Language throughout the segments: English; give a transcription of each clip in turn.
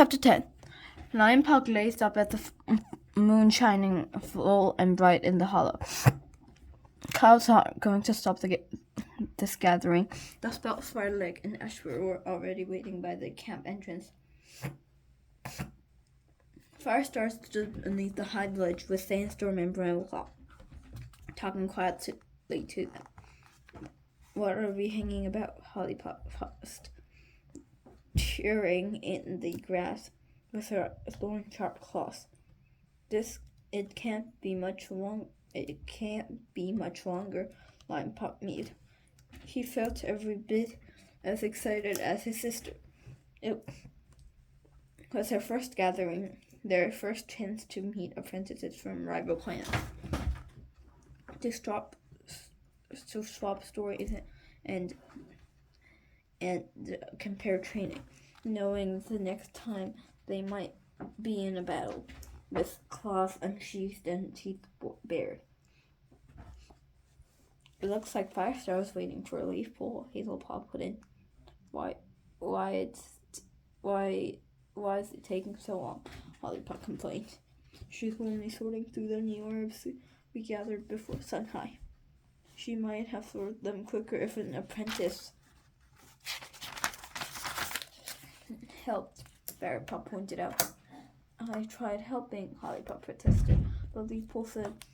Chapter 10. Lion Paw gazed up at the moon shining full and bright in the hollow. Clouds aren't going to stop this gathering. The Spelt, Spiderleg, and Ashfur were already waiting by the camp entrance. Firestar stood beneath the high ledge with Sandstorm and Brambleclaw, talking quietly to them. "What are we hanging about?" Hollypop asked, tearing in the grass with her thorn-sharp claws. It can't be much longer," Lionpaw mewed. He felt every bit as excited as his sister. It was their first gathering, their first chance to meet apprentices from rival clans, to swap stories and compare training, knowing the next time they might be in a battle with claws unsheathed and teeth bared. "It looks like Firestar is waiting for a leaf pull," Hazelpaw put in. Why is it taking so long?" Hollypop complained. "She's only sorting through the new herbs we gathered before sun high. She might have sorted them quicker if an apprentice helped," Firepaw pointed out. "I tried helping," Hollypop protested. "The leaf pull said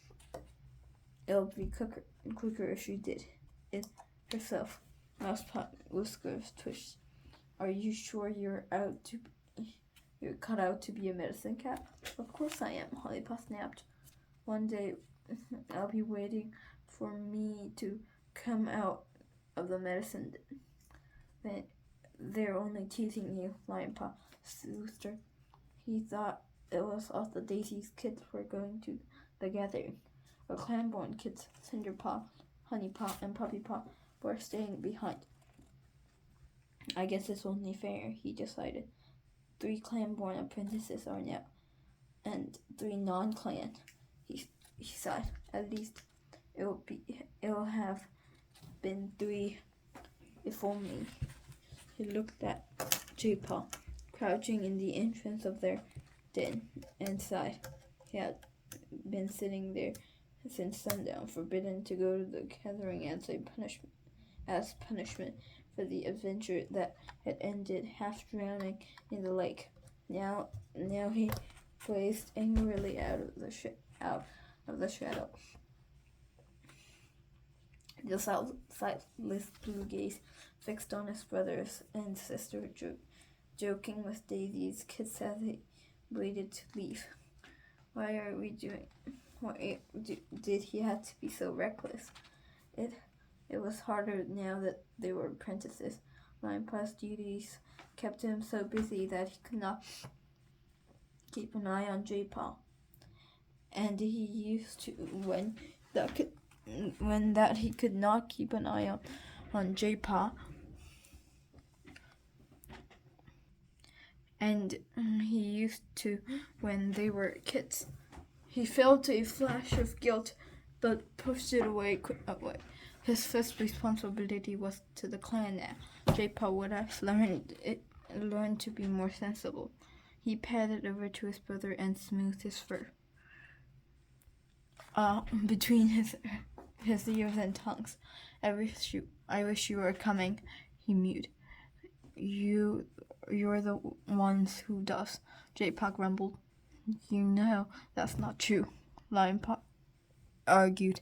it'll be quicker if she did it herself." Mousepaw whiskers twitched. "Are you sure you're cut out to be a medicine cat?" "Of course I am," Hollypaw snapped. "One day I'll be waiting for me to come out of the medicine den." "They're only teasing you," Lionpaw soothed her. He thought it was all the Daisy's kids were going to the gathering. The Clamborn kids, Cinderpaw, Honeypaw, and Puppypaw, were staying behind. "I guess it's only fair," he decided. 3 Clamborn apprentices are now, and 3 non-clan. He sighed. "At least it'll have been 3 if only." He looked at J-Paw, crouching in the entrance of their den, and sighed. He had been sitting there since sundown, forbidden to go to the gathering as punishment for the adventure that had ended half drowning in the lake. Now he blazed angrily out of the shadow. The sightless blue gaze fixed on his brothers and sister, joking with Daisy's kids as they waited to leave. Why did he have to be so reckless? It was harder now that they were apprentices. Lionpaw's duties kept him so busy that he could not keep an eye on J-Paw, and he used to when he could not keep an eye on J-Paw, and he used to when they were kids. He felt a flash of guilt, but pushed it away. His first responsibility was to the clan now. J-Paw would have learned to be more sensible. He padded over to his brother and smoothed his fur. Between his ears and tongues. I wish you were coming," he mewed. You're the ones who does," J-Paw grumbled. "You know that's not true," Lionpaw argued.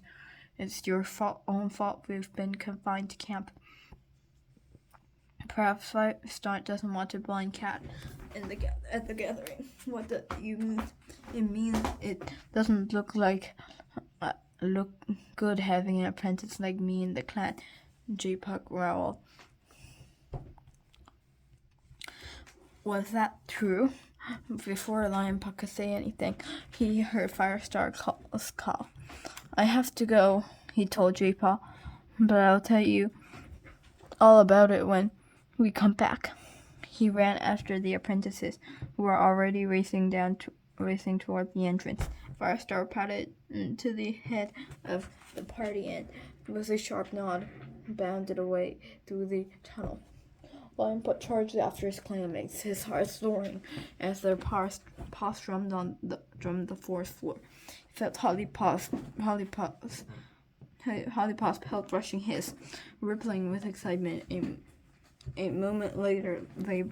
"It's your own fault we've been confined to camp. Perhaps Firestar doesn't want a blind cat at the gathering." "What do you mean?" "It means it doesn't look good having an apprentice like me in the clan," J-Paw growled. Was that true? Before Lionpaw could say anything, he heard Firestar call. "I have to go," he told J-Paw, "but I'll tell you all about it when we come back." He ran after the apprentices, who were already racing toward the entrance. Firestar padded to the head of the party and, with a sharp nod, bounded away through the tunnel. Lionpaw charged after his clanmates, his heart soaring as their paws drummed the forest floor. He felt Hollypaw's pelt brushing his, rippling with excitement. A moment later, they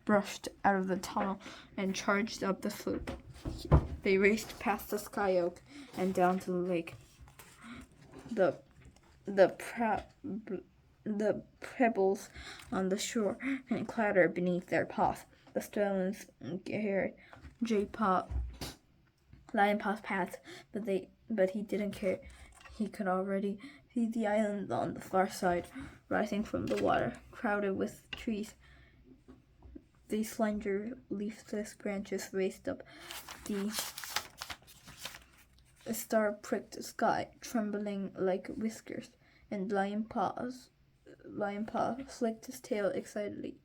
brushed out of the tunnel and charged up the slope. They raced past the sky oak and down to the lake. The pebbles on the shore and clattered beneath their paws. The stones carried Lionpaw's path, but he didn't care. He could already see the island on the far side, rising from the water, crowded with trees. The slender, leafless branches raised up the star-pricked sky, trembling like whiskers, and Lionpaw flicked his tail excitedly.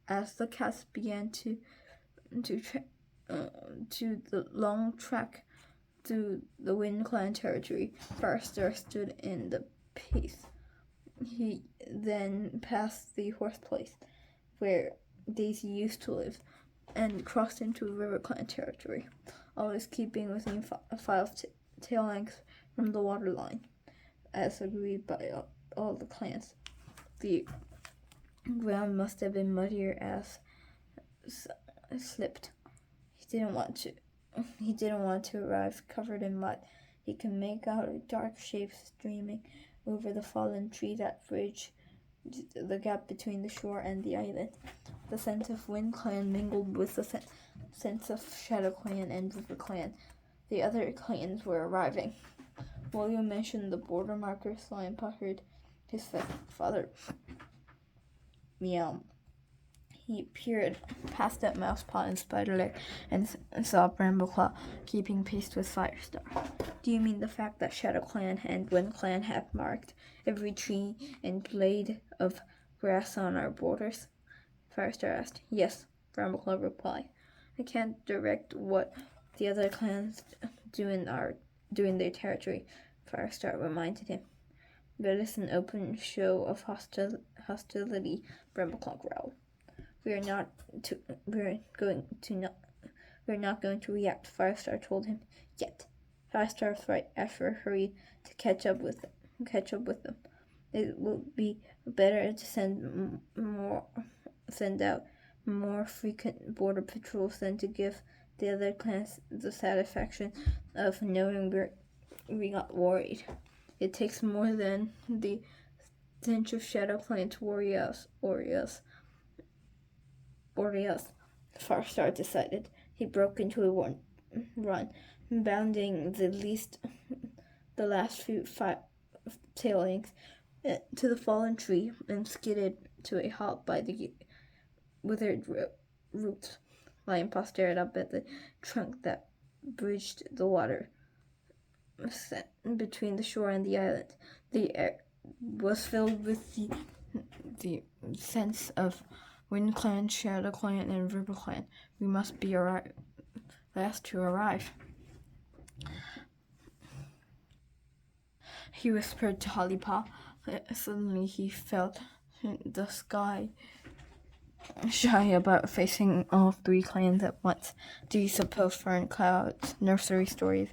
As the cats began to the long trek through the Wind Clan territory, Firestar stood in the pace. He then passed the horse place, where Daisy used to live, and crossed into River Clan territory, always keeping within 5 tail lengths from the water line, as agreed by all the clans. The ground must have been muddier as slipped. He didn't want to arrive covered in mud. He could make out a dark shape streaming over the fallen tree that bridged the gap between the shore and the island. The sense of Wind Clan mingled with the sense of Shadow Clan and River Clan. The other clans were arriving. William mentioned the border markers. Lionpaw heard his father meow. He peered past that Mousepaw and Spiderleg and saw Brambleclaw keeping pace with Firestar. Do you mean the fact that Shadow Clan and Wind Clan have marked every tree and blade of grass on our borders? Firestar asked. Yes, Brambleclaw replied. I can't direct what the other clans do in their territory, Firestar reminded him. But it's an open show of hostility, Brambleclaw growled. We're not going to react, Firestar told him. Yet. Firestar's right after hurried to catch up with them. It will be better to send out more frequent border patrols than to give the other clans the satisfaction of knowing we got worried. It takes more than the stench of Shadow Clan to worry us. Firestar decided. He broke into a run, bounding the last few tail lengths to the fallen tree and skidded to a halt by the withered roots. Lionpaw stared up at the trunk that bridged the water between the shore and the island. The air was filled with the sense of Wind Clan, Shadow Clan, and River Clan. We must be last to arrive. He whispered to Hollypaw. Suddenly he felt the sky shy about facing all 3 clans at once. Do you suppose Fern Cloud's nursery stories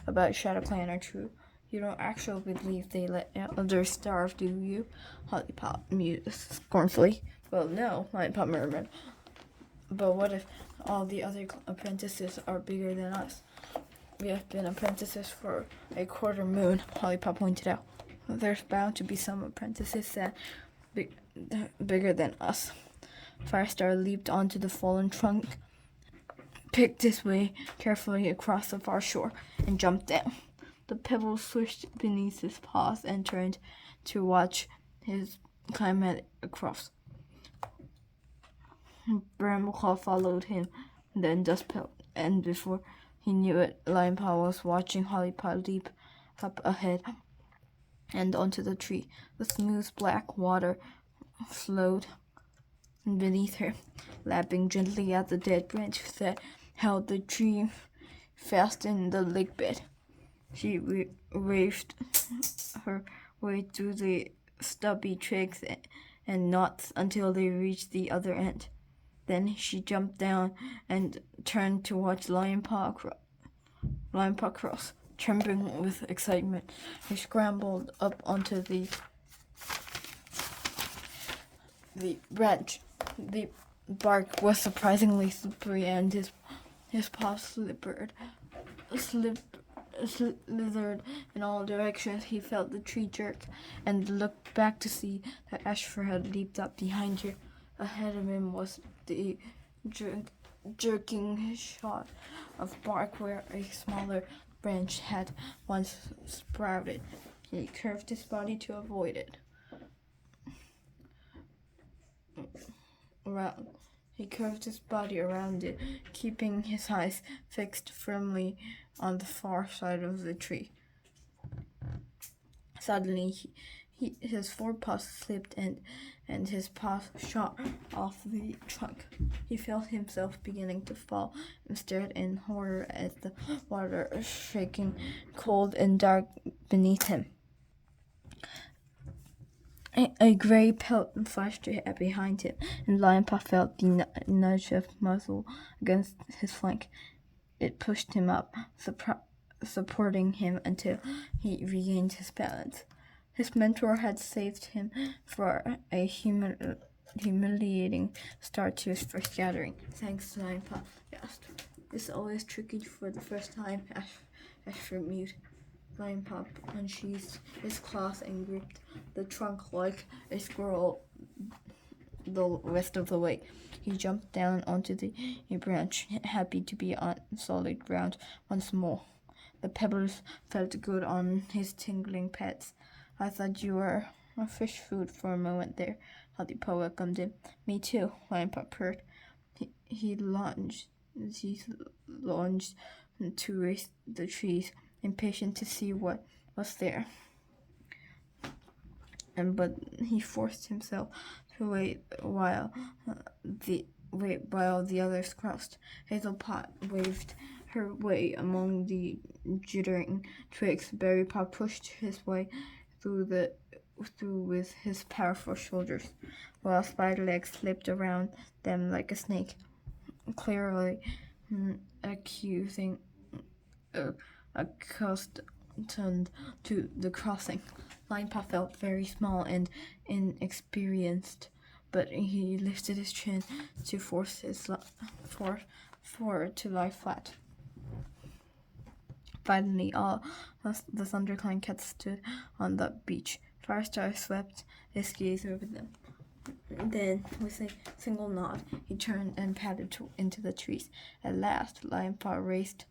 about Shadow Clan are true? You don't actually believe they let elders starve, do you? Hollypaw mused scornfully. Well, no, Lionpaw murmured. But what if all the other apprentices are bigger than us? We have been apprentices for a quarter moon, Hollypaw pointed out. There's bound to be some apprentices that bigger than us. Firestar leaped onto the fallen trunk, picked his way carefully across the far shore, and jumped down. The pebbles swished beneath his paws and turned to watch his climb across. Brambleclaw followed him, then Dustpelt, and before he knew it, Lionpaw was watching Hollypaw leap up ahead and onto the tree. The smooth black water flowed beneath her, lapping gently at the dead branch that held the tree fast in the lake bed. She waved her way through the stubby twigs and knots until they reached the other end. Then she jumped down and turned to watch Lion Paw cross. Trembling with excitement, he scrambled up onto the branch. The bark was surprisingly slippery, and his paws slithered in all directions. He felt the tree jerk and looked back to see that Ashfur had leaped up behind her. Ahead of him was the jerking shot of bark where a smaller branch had once sprouted. He curved his body to avoid it. He curved his body around it, keeping his eyes fixed firmly on the far side of the tree. Suddenly, his forepaws slipped and his paws shot off the trunk. He felt himself beginning to fall and stared in horror at the water shaking cold and dark beneath him. A gray pelt flashed behind him, and Lion Paw felt the nudge of muzzle against his flank. It pushed him up, supporting him until he regained his balance. His mentor had saved him for a humiliating start to his first gathering. Thanks, Lion Paw. Yes, it's always tricky for the first time. Ashfur mewed. Lion Paw unsheathed his claws and gripped the trunk like a squirrel the rest of the way. He jumped down onto the branch, happy to be on solid ground once more. The pebbles felt good on his tingling pads. I thought you were a fish food for a moment there, Holly Paw welcomed him. Me too, Lion Paw purred. He lunged to race the trees, impatient to see what was there. But he forced himself to wait while the others crossed. Hazelpot waved her way among the jittering twigs. Berry Paw pushed his way through with his powerful shoulders, while Spiderleg slipped around them like a snake, clearly accustomed to the crossing. Lion Paw felt very small and inexperienced, but he lifted his chin to force it to lie flat. Finally, all the ThunderClan cats stood on the beach. Firestar swept his gaze over them. Then, with a single nod, he turned and padded into the trees. At last, Lion Paw raced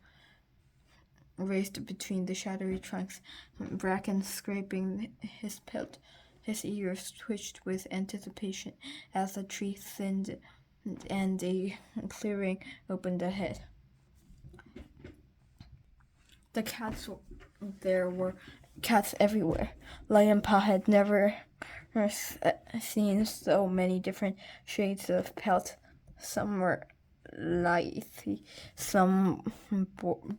between the shadowy trunks, bracken scraping his pelt. His ears twitched with anticipation as the tree thinned and a clearing opened ahead. The cats there were cats everywhere. Lion Paw had never seen so many different shades of pelt. Some were lithe, some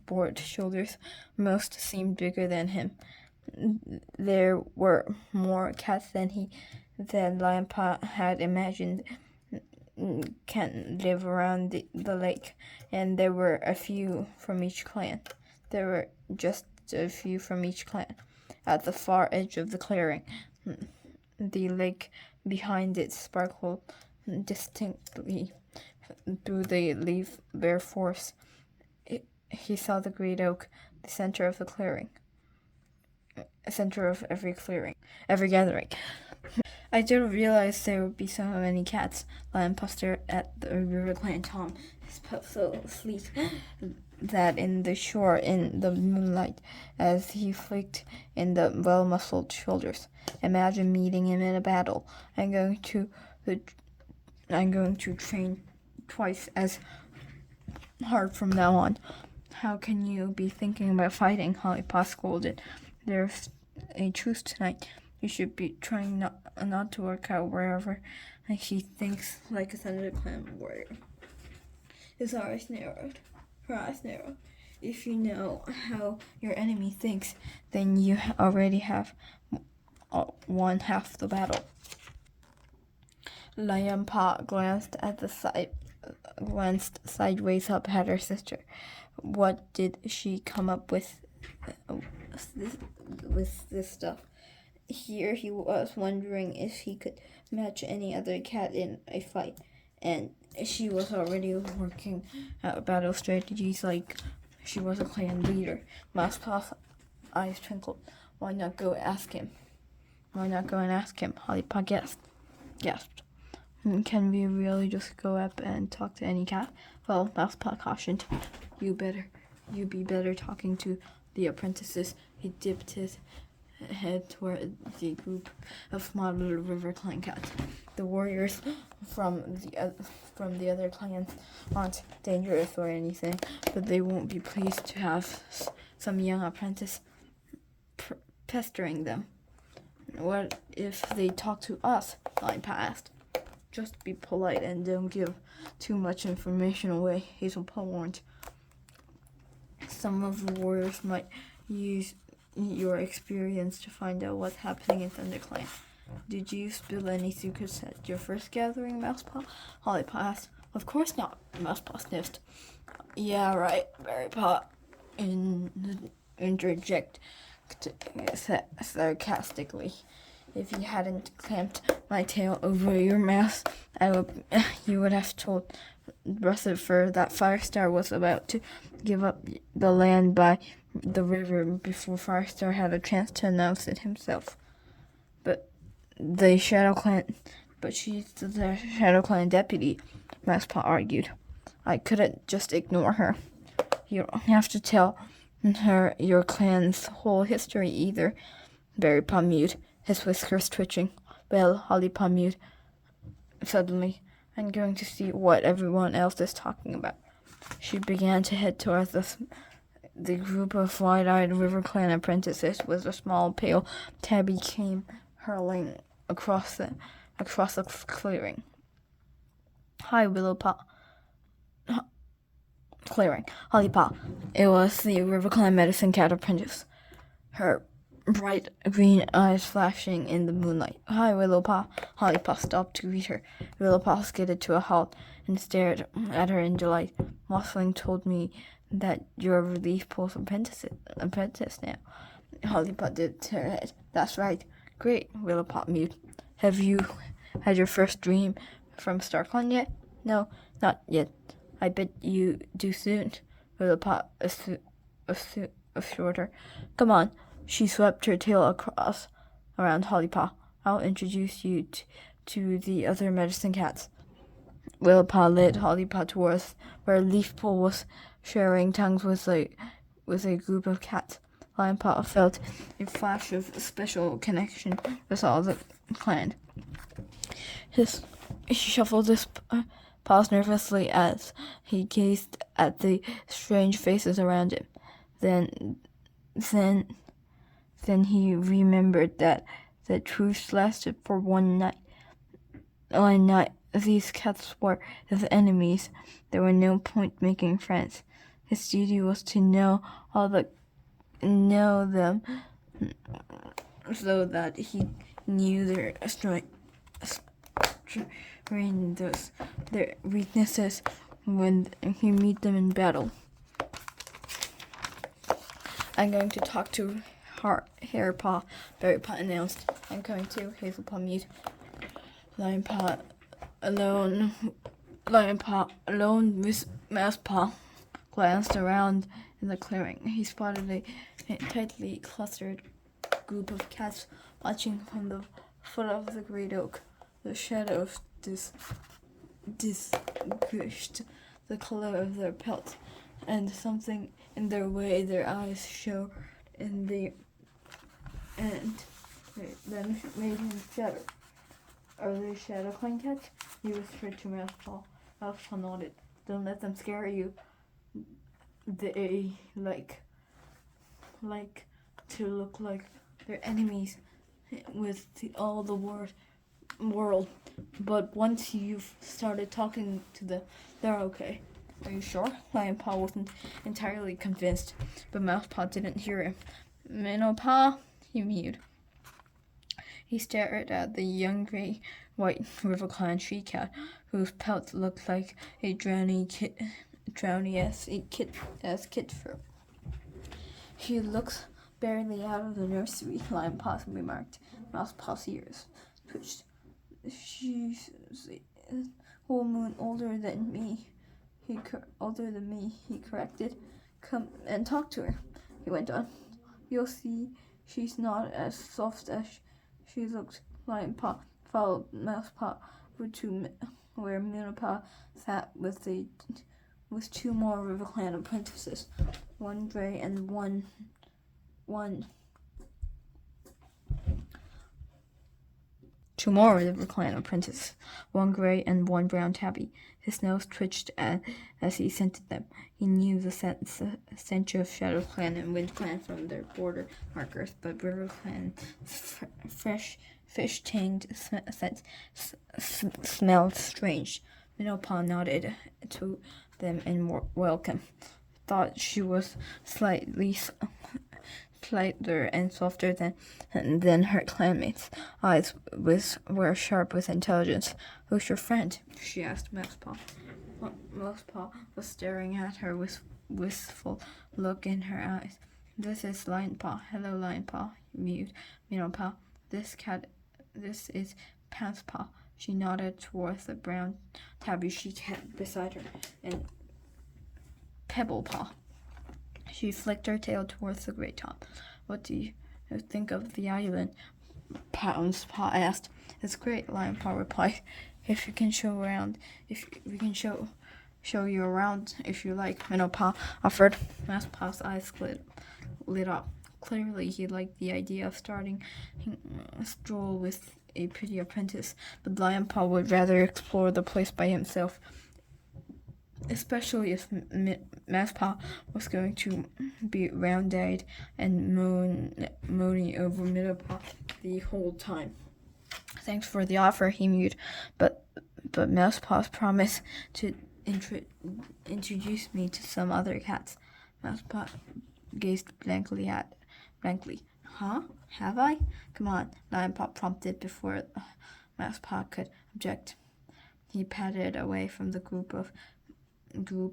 broad shoulders. Most seemed bigger than him. There were more cats than Lion Paw had imagined can live around the lake, and there were a few from each clan. There were just a few from each clan. At the far edge of the clearing, the lake behind it sparkled distinctly through the leaf-bare forest. He saw the great oak, the center of the clearing, center of every gathering. I didn't realize there would be so many cats. Lion Paw stared at the River Clan Tom, his pup so sleek that in the moonlight, as he flicked in the well-muscled shoulders. Imagine meeting him in a battle. I'm going to train twice as hard from now on. How can you be thinking about fighting? Holly Paw scolded. There's a truce tonight. You should be trying not to work out wherever she thinks like a ThunderClan warrior. Her eyes narrowed. If you know how your enemy thinks, then you already have won half the battle. Lion Paw glanced sideways up at her sister. What did she come up with this stuff? Here he was wondering if he could match any other cat in a fight, and she was already working out battle strategies like she was a clan leader. Mousepaw's eyes twinkled. Why not go ask him? Why not go and ask him? Hollypaw gasped. Can we really just go up and talk to any cat? Well, Mousepaw cautioned. You be better talking to the apprentices. He dipped his head toward the group of small little river clan cats. The warriors from the other clans aren't dangerous or anything, but they won't be pleased to have some young apprentice pestering them. What if they talk to us? Lion asked. Just be polite and don't give too much information away, Hazelpaw warned. Some of the warriors might use your experience to find out what's happening in ThunderClan. Did you spill any secrets at your first gathering, Mousepaw? Hollypaw asked. Of course not, Mousepaw sniffed. Yeah, right, Berrypaw interjected sarcastically. If you hadn't clamped my tail over your mouth, you would have told Rutherford that Firestar was about to give up the land by the river before Firestar had a chance to announce it himself. She's the Shadow Clan deputy, Mousepaw argued. I couldn't just ignore her. You don't have to tell her your clan's whole history either, Berrypaw mewed, his whiskers twitching. Well, Hollypaw mewed. Suddenly, I'm going to see what everyone else is talking about. She began to head towards the group of wide-eyed River Clan apprentices with a small pale tabby came hurling across the clearing. Hi, Willowpaw. Clearing. Hollypaw. It was the River Clan medicine cat apprentice. Her bright green eyes flashing in the moonlight. Hi, Willowpaw. Hollypaw stopped to greet her. Willowpaw skidded to a halt and stared at her in delight. Mossling told me that you're a Relief Pool's apprentice now. Hollypaw did her head. That's right. Great, Willowpaw mewed. Have you had your first dream from StarClan yet? No, not yet. I bet you do soon, Willowpaw assured her. Come on. She swept her tail around Hollypaw. I'll introduce you to the other medicine cats. Willowpaw led Hollypaw towards where Leafpool was sharing tongues with a group of cats. Lionpaw felt a flash of special connection with all the clan. He shuffled his paws nervously as he gazed at the strange faces around him. Then he remembered that the truce lasted for one night. One night, these cats were his enemies. There was no point making friends. His duty was to know them so that he knew their their weaknesses when he meet them in battle. I'm going to talk to Hairpaw, Berrypaw announced. I'm going to, Hazelpaw mewed. Lionpaw alone with Mousepaw glanced around in the clearing. He spotted a tightly clustered group of cats watching from the foot of the great oak. The shadows distinguished the color of their pelts, and something in their way their eyes showed and then made him shudder. Are they Shadow Clan cats? He whispered to Mousepaw. Mousepaw nodded. Don't let them scare you. They like to look like their enemies with all the world. But once you've started talking to them, they're okay. Are you sure? Lionpaw wasn't entirely convinced, but Mousepaw didn't hear him. Minnowpaw, he mewed. He stared at the young gray white river clan she cat, whose pelt looked like a drowny kid fur. She looks barely out of the nursery, Lion Paw remarked. Mouse Paw's ears twitched. She's a whole moon older than me. He corrected. Come and talk to her, he went on. You'll see she's not as soft as she looked. Lion Paw followed Mouse Paw to where Moon Paw sat with 2 more River Clan apprentices, one gray and one 2 more River Clan apprentices, one gray and one brown tabby. His nose twitched as he scented them. He knew the stench of Shadow Clan and Wind Clan from their border markers, but River Clan's fresh fish-tanged scent smelled strange. Minnow Paw nodded to them in welcome. Thought she was slighter and softer than her clanmates. Eyes were sharp with intelligence. Who's your friend? She asked Mousepaw. Mousepaw was staring at her with wistful look in her eyes. This is Lionpaw. Hello, Lionpaw, mewed Minnowpaw. This is Pantspaw. She nodded towards the brown tabby she had beside her, and Pebblepaw. She flicked her tail towards the great top. What do you think of the island? Pantspaw asked. It's great, Lionpaw replied. If we can show you around if you like, Minnowpaw offered. Mousepaw's eyes lit up. Clearly, he liked the idea of starting a stroll with a pretty apprentice, but Lionpaw would rather explore the place by himself, especially if Mousepaw was going to be round-eyed and moaning over Minnowpaw the whole time. Thanks for the offer, he mewed, but Mousepaw's promised to introduce me to some other cats. Mousepaw gazed blankly. Huh? Have I? Come on, Lionpaw prompted before Mousepaw could object. He padded away from the group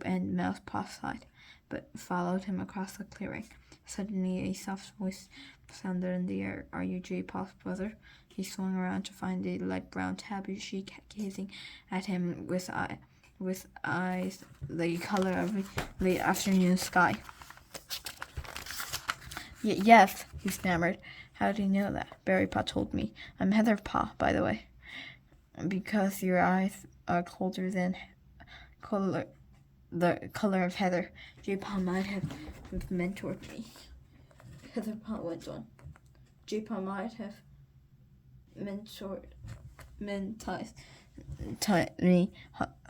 and Mousepaw's side, but followed him across the clearing. Suddenly, a soft voice sounded in the air. Are you J-Paw's brother? He swung around to find a light brown tabby she gazing at him with eyes the color of a late afternoon sky. Yes, he stammered. How do you know that? Berrypaw told me. I'm Heatherpaw, by the way. Because your eyes are the color of heather. J-Paw might have mentored me. Heatherpaw went on. J-Paw might have mentored me.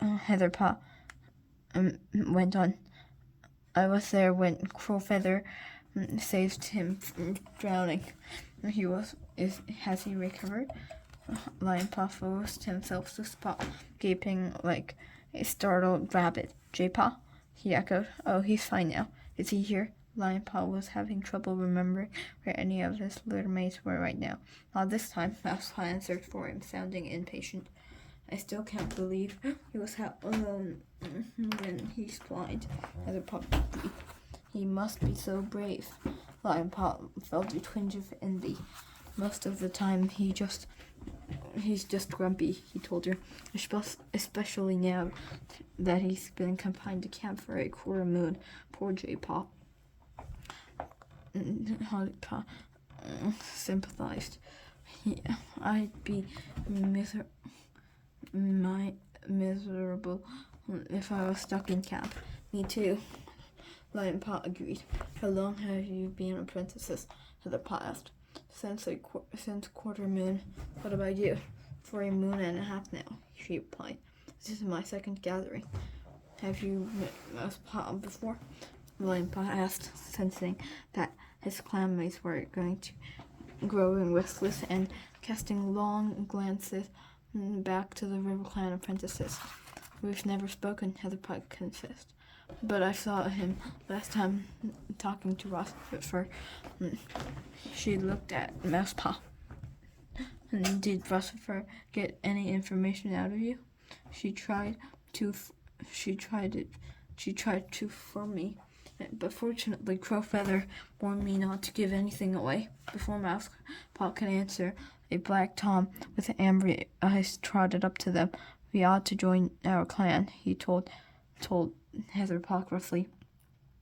Heatherpaw went on. I was there when Crowfeather saved him from drowning. Has he recovered? Lionpaw forced himself to spot, gaping like a startled rabbit. J-Paw? He echoed. Oh, he's fine now. Is he here? Lionpaw was having trouble remembering where any of his little mates were right now. Not this time, Mousepaw answered for him, sounding impatient. I still can't believe he was alone when he's blind. Heatherpaw breathed. He must be so brave. Lionpaw felt a twinge of envy. Most of the time, he's just grumpy, he told her, especially now that he's been confined to camp for a quarter moon. Poor J-Paw. Hollypaw sympathized. I'd be miserable if I was stuck in camp. Me too, Lionpaw agreed. How long have you been apprentices? Heatherpaw asked. Since quarter moon. What about you? For a moon and a half now, she replied. This is my second gathering. Have you met Mousepaw before? Lionpaw asked, sensing that his clanmates were going to grow restless and casting long glances back to the River Clan apprentices. We've never spoken, Heatherpaw confessed. But I saw him last time talking to Ross. She looked at Mousepaw. Did Russifer get any information out of you? She tried to from me, but fortunately Crowfeather warned me not to give anything away. Before Mousepaw could answer, a black Tom with amber eyes trotted up to them. We ought to join our clan, he told Heatherpaw gruffly,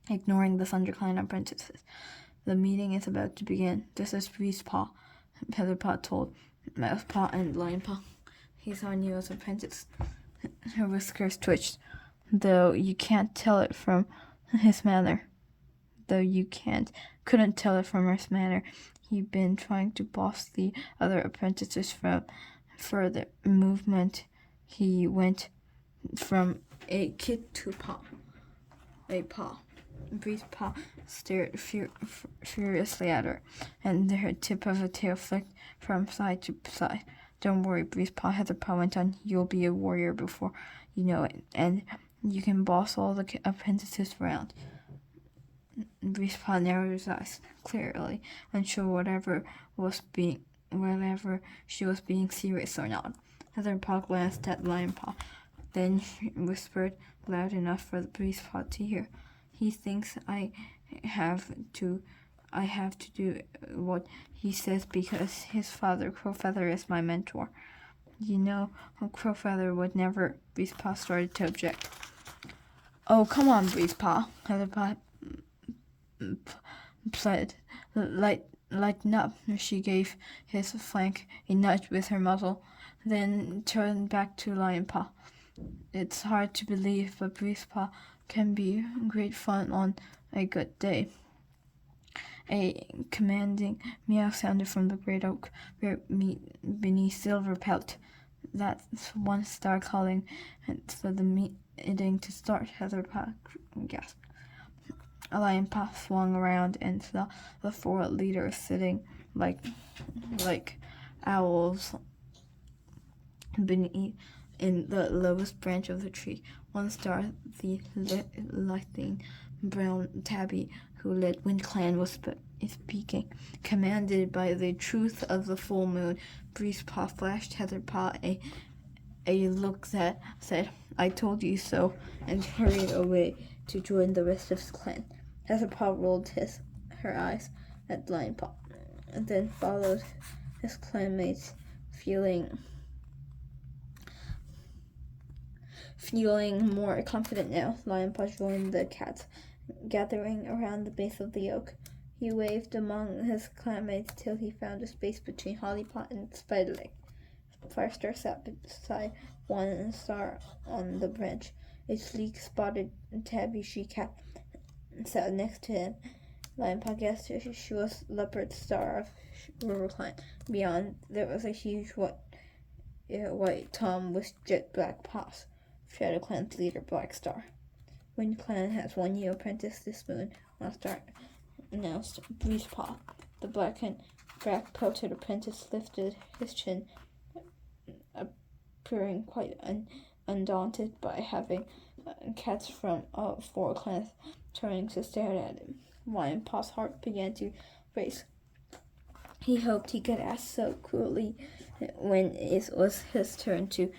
ignoring the ThunderClan apprentices. The meeting is about to begin. This is Breezepaw, Heatherpaw told Mousepaw and Lionpaw. He's our newest apprentice. Her whiskers twitched, though you can't tell it from his manner. Couldn't tell it from his manner. He'd been trying to boss the other apprentices from further movement. He went from a kid to a paw. Breezepaw stared furiously at her, and her tip of the tail flicked from side to side. Don't worry, Breezepaw, Heatherpaw went on. You'll be a warrior before you know it, and you can boss all the apprentices around. Breezepaw narrowed his eyes clearly, unsure whether she was being serious or not. Heatherpaw glanced at Lionpaw, then whispered loud enough for Breezepaw to hear. He thinks I have to do what he says because his father, Crowfeather, is my mentor. You know, Crowfeather would never. Breezepaw started to object. Oh, come on, Breezepaw, Heatherpaw pled. Lighten up. She gave his flank a nudge with her muzzle, then turned back to Lionpaw. It's hard to believe, but Breezepaw can be great fun on a good day. A commanding meow sounded from the great oak beneath Silver Pelt. That's one star calling for the meeting to start, Heatherpaw gasped. Lionpaw swung around and saw the four leaders sitting like owls beneath in the lowest branch of the tree. One star, the lightning brown tabby who led WindClan was speaking. Commanded by the truth of the full moon, Breezepaw flashed Heatherpaw a look that said, I told you so, and hurried away to join the rest of his clan. Heatherpaw rolled her eyes at Lionpaw, and then followed his clanmates, feeling more confident now. Lionpaw joined the cats, gathering around the base of the oak. He waved among his clanmates till he found a space between Hollypaw and Spiderleg. Firestar sat beside one star on the branch. A sleek, spotted tabby she-cat sat next to him. Lionpaw guessed she was Leopard Star of RiverClan. Beyond, there was a huge white Tom with jet black paws, ShadowClan's leader, Black Star. WindClan has one new apprentice this moon, One Star announced Breezepaw. The black-pelted apprentice lifted his chin, appearing quite undaunted by having cats from all four clans turning to stare at him. Lionpaw's heart began to race. He hoped he could ask so cruelly when it was his turn to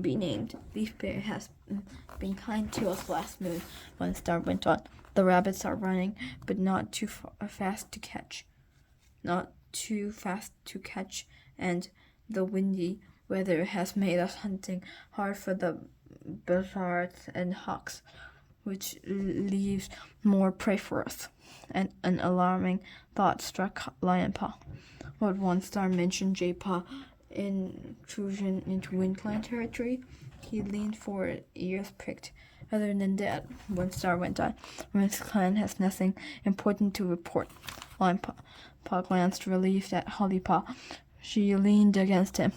be named. Leaf Bear has been kind to us last moon, One Star went on. The rabbits are running, but not too fast to catch. And the windy weather has made us hunting hard for the buzzards and hawks, which leaves more prey for us. And an alarming thought struck Lionpaw. Would One Star mention J-Paw intrusion into WindClan territory? He leaned forward, ears pricked. Other than that, One Star went on. WindClan has nothing important to report. Lionpaw glanced relieved at Hollypaw. She leaned against him.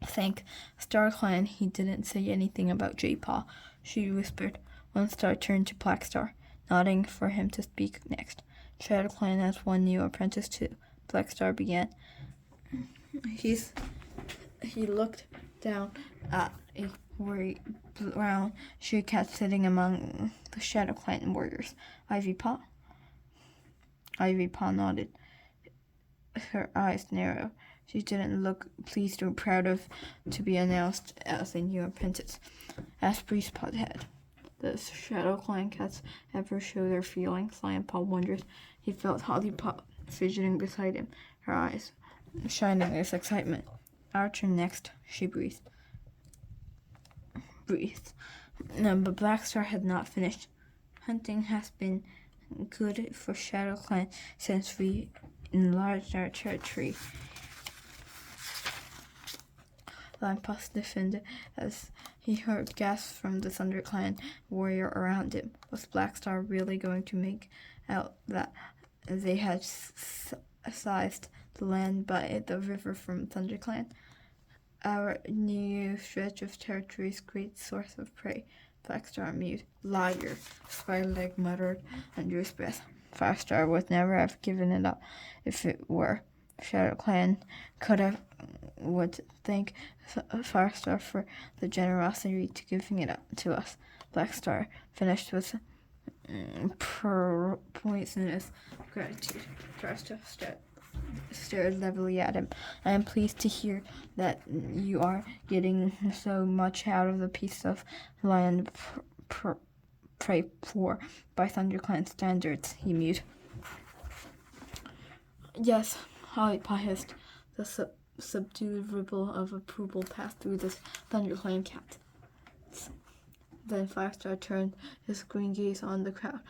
Thank StarClan he didn't say anything about J-Paw, she whispered. One Star turned to Black Star, nodding for him to speak next. ShadowClan has one new apprentice too, Black Star began. He looked down at a worried brown she-cat sitting among the ShadowClan warriors. Ivypaw nodded. Her eyes narrowed. She didn't look pleased or proud of to be announced as a new apprentice, as Breezepot had. Does Shadow Clan cats ever show their feelings? Lionpaw wondered. He felt Hollypop fidgeting beside him, her eyes shining with excitement. Our turn next, she breathed. But Blackstar had not finished. Hunting has been good for Shadow Clan since we enlarged our territory. Lionpaw stiffened as he heard gasps from the ThunderClan warrior around him. Was Blackstar really going to make out that they had seized the land by the river from ThunderClan? Our new stretch of territory is great source of prey, Blackstar mewed. Liar, Skyleg muttered under his breath. Firestar would never have given it up if it were. ShadowClan would thank Firestar for the generosity to giving it up to us. Blackstar finished with poisonous gratitude. Firestar stared levelly at him. I am pleased to hear that you are getting so much out of the piece of land prayed for by ThunderClan standards, he mewed. Yes, Hollypop hissed. The subdued ripple of approval passed through the ThunderClan cat. Then Firestar turned his green gaze on the crowd.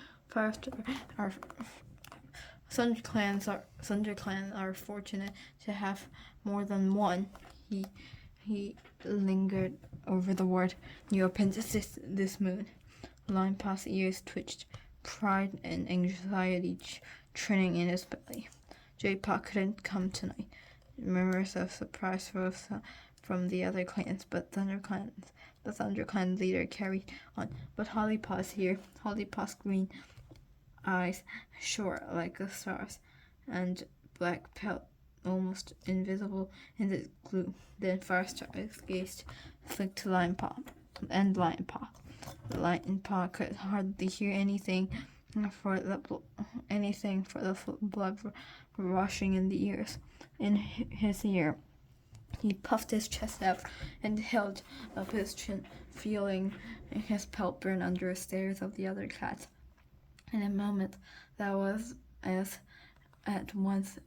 ThunderClan are fortunate to have more than one. He lingered over the word. New apprentice this moon. Lionpaw's ears twitched, pride and anxiety churning in his belly. J-Paw couldn't come tonight. Murmurs of surprise rose from the other clans, but the ThunderClan leader carried on. But Hollypaw's here. Hollypaw's green eyes short like the stars, and black pelt almost invisible in the gloom. Then Firestar's gaze flicked to Lionpaw. Lionpaw could hardly hear anything for the blood rushing in the ears. In his ear, he puffed his chest out and held up his chin, feeling his pelt burn under the stares of the other cats. In a moment that was as at once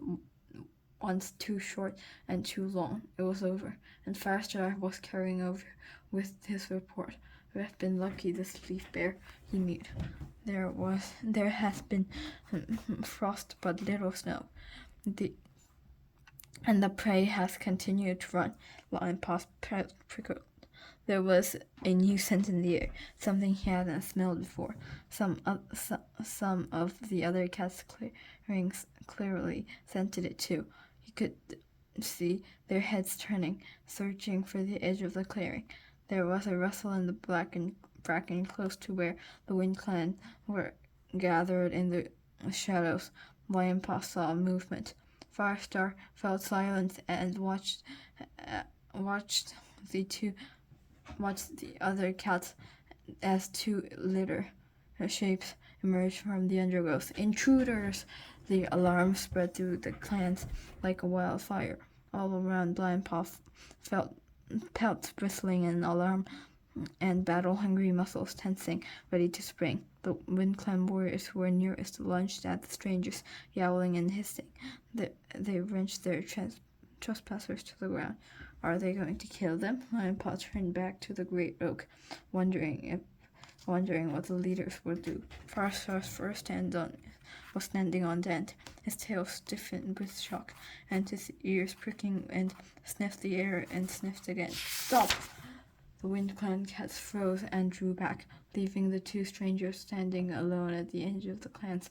too short and too long, it was over, and Firestar was carrying over with his report. We have been lucky this leaf bear, he mewed. There has been frost but little snow. And the prey has continued to run. Lionpaw's prickled. There was a new scent in the air, something he hadn't smelled before. Some of the other cats' clearings clearly scented it too. He could see their heads turning, searching for the edge of the clearing. There was a rustle in the bracken close to where the Wind Clan were gathered in the shadows. Lionpaw saw movement. Firestar felt silence and watched the other cats as two litter shapes emerged from the undergrowth. Intruders! The alarm spread through the clans like a wildfire. All around, Lionpaw felt pelts bristling in alarm and battle-hungry muscles tensing, ready to spring. The Wind Clan warriors who were nearest lunged at the strangers, yowling and hissing. They wrenched their trespassers to the ground. Are they going to kill them? Lionpaw turned back to the great oak, wondering what the leaders would do. Firestar's first hand was standing on end, his tail stiffened with shock, and his ears pricking, and sniffed the air and sniffed again. Stop! The Wind Clan cats froze and drew back, leaving the two strangers standing alone at the edge of the clans.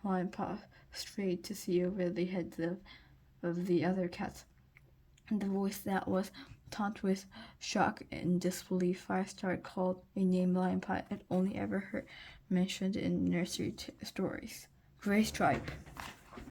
Lionpaw strayed to see over the heads of the other cats. The voice that was taut with shock and disbelief, Firestar called a name Lionpaw had only ever heard mentioned in nursery stories. Gray Stripe.